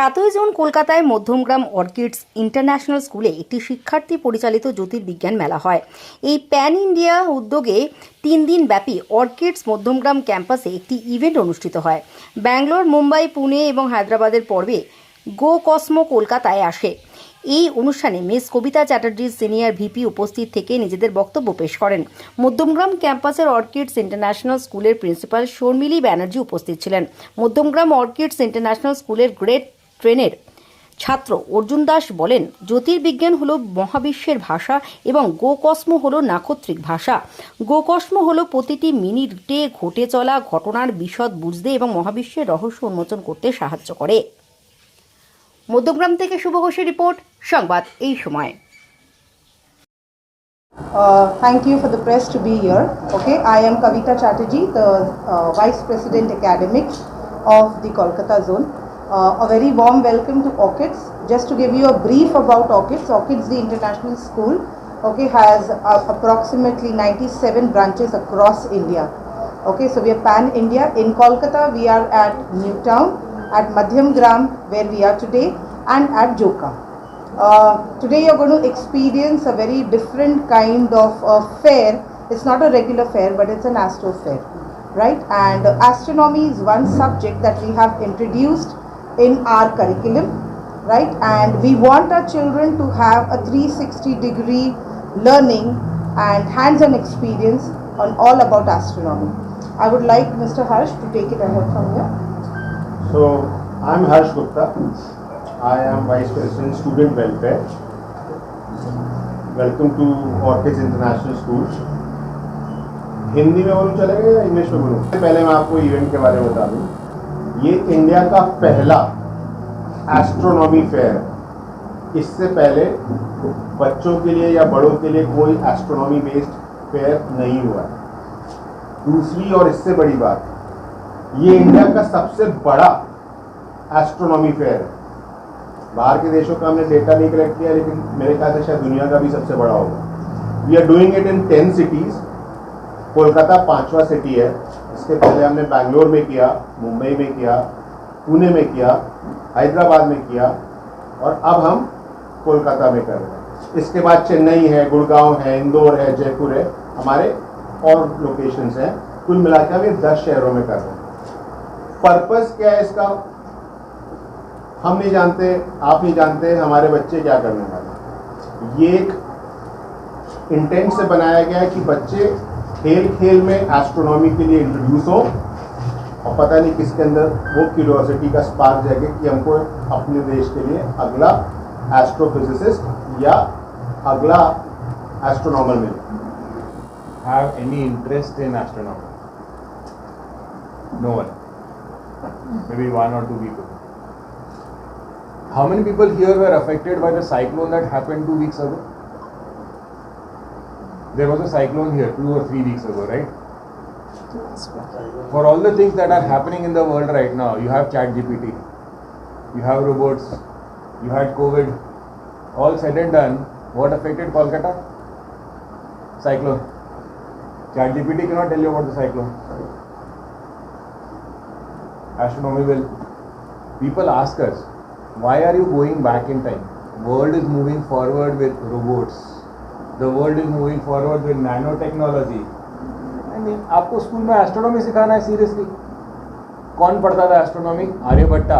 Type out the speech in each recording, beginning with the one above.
7ই June কলকাতায় Madhyamgram orchids international স্কুলে একটি শিক্ষার্থী পরিচালিত জ্যোতির্বিজ্ঞান মেলা হয়। এই প্যান ইন্ডিয়া উদ্যোগে 3 দিন ব্যাপী অর্কিডস মধ্যমগ্রাম ক্যাম্পাসে একটি ইভেন্ট অনুষ্ঠিত হয়। ব্যাঙ্গালোর, মুম্বাই, পুনে এবং হায়দ্রাবাদের পর্বে গো কসমো কলকাতায় আসে। এই অনুষ্ঠানে মিস কবিতা চ্যাটার্জি সিনিয়র ভিপি উপস্থিত থেকে নিজেদের বক্তব্য পেশ করেন। মধ্যমগ্রাম ক্যাম্পাসের অর্কিডস ইন্টারন্যাশনাল স্কুলের প্রিন্সিপাল শর্মিলী ব্যানার্জি উপস্থিত ছিলেন। মধ্যমগ্রাম অর্কিডস ইন্টারন্যাশনাল স্কুলের গ্রেড 10-এর ছাত্র অর্জুন দাস বলেন, জ্যোতির্বিজ্ঞান হলো মহাবিশ্বের ভাষা এবং গো কসমো হলো নাক্ষত্রিক ভাষা। গো কসমো হলো প্রতিটি মিনিটে ঘটে চলা ঘটনার বিশদ বুঝতে এবং মহাবিশ্বের রহস্য উন্মোচন করতে সাহায্য করে। মধ্যমগ্রাম থেকে শুভ ঘোষের রিপোর্ট, সংবাদ এই সময়। Thank you for the press to be here. Okay, I am Kavita Chatterjee, the Vice President Academics of the Kolkata Zone. A very warm welcome to Orchids. Just to give you a brief about Orchids, Orchids the International School, okay, has approximately 97 branches across India. Okay, so we are pan-India. In Kolkata, we are at Newtown, at Madhyamgram, where we are today, and at Joka. Today you're going to experience a very different kind of fair. It's not a regular fair, but it's an astro fair, right? And astronomy is one subject that we have introduced in our curriculum, right? And we want our children to have a 360-degree learning and hands-on experience on all about astronomy. I would like Mr. Harsh to take it ahead from here. So, I'm Harsh Gupta. I am Vice President Student Welfare. Welcome to Orchids International School. Hindi में बोलूँ चलेगा या English में बोलूँ? पहले मैं आपको event के बारे में बता दूँ। ये इंडिया का पहला एस्ट्रोनॉमी फेयर। इससे पहले बच्चों के लिए या बड़ों के लिए कोई एस्ट्रोनॉमी बेस्ड फेयर नहीं हुआ है। दूसरी और इससे बड़ी बात, ये इंडिया का सबसे बड़ा एस्ट्रोनॉमी फेयर है। बाहर के देशों का हमने डेटा नहीं कलेक्ट किया, लेकिन मेरे ख्याल से शायद दुनिया का भी सबसे बड़ा होगा। We are doing it in 10 cities. Kolkata 5वां सिटी है। इसके पहले हमने बैंगलोर में किया, मुंबई में किया, पुणे में किया, हैदराबाद में किया, और अब हम कोलकाता में कर रहे हैं। इसके बाद चेन्नई है, गुड़गांव है, इंदौर है, जयपुर है, हमारे और लोकेशंस हैं। कुल मिलाकर हम ये 10 शहरों में कर रहे हैं। पर्पस क्या है इसका हम नहीं जानते, आप नहीं जानते, हमारे बच्चे क्या करने वाले। ये एक इंटेंट से बनाया गया है कि बच्चे खेल खेल में एस्ट्रोनॉमी के लिए इंट्रोड्यूस हो, और पता नहीं किसके अंदर वो क्यूरियोसिटी का स्पार्क जाएगा कि हमको अपने देश के लिए अगला एस्ट्रोफिजिसिस्ट या अगला एस्ट्रोनॉमर मिले। Have any interest in astronomy? No one. Maybe 1 or 2 people. How many people here were affected by the cyclone that happened 2 weeks ago? There was a cyclone here 2 or 3 weeks ago, right? For all the things that are happening in the world right now, you have ChatGPT, you have robots, you had COVID. All said and done, what affected Kolkata? Cyclone. ChatGPT cannot tell you about the cyclone. Astronomy will. People ask us, why are you going back in time? World is moving forward with robots. The world is moving forward with nanotechnology. I mean, आपको school में astronomy सिखाना है seriously? कौन पढ़ता था astronomy? Aryabhatta,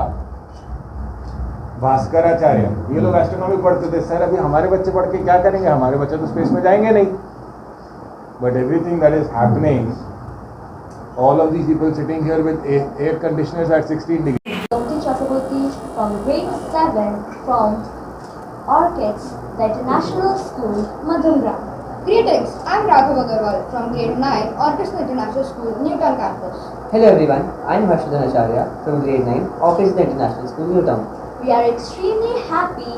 Bhaskaracharya, ये लोग astronomy पढ़ते थे। सर अभी हमारे बच्चे पढ़ के क्या करेंगे? हमारे बच्चे तो स्पेस में जाएंगे नहीं। But everything that is happening, all of these people sitting here with air conditioners at 16 degrees. Dr. Chakraborty from grade 7 from Orchids, the International School, Madhumgram. Greetings, I'm Raghav Agarwal from grade 9, Orchids International School, Newtown campus. Hello everyone, I'm Harshadhan Acharya from grade 9, Orchids International School, Newtown. We are extremely happy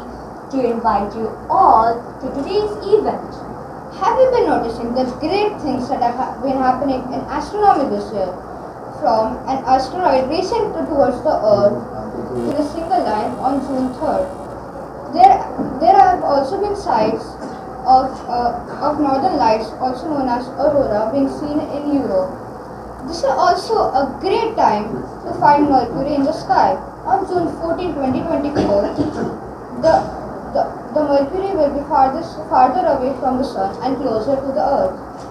to invite you all to today's event. Have you been noticing the great things that have been happening in astronomy this year? From an asteroid racing towards the Earth to the single line on June 3rd. There have also been sights of northern lights, also known as aurora, being seen in Europe. This is also a great time to find Mercury in the sky, On June 14, 2024, the Mercury will be farther away from the Sun and closer to the Earth.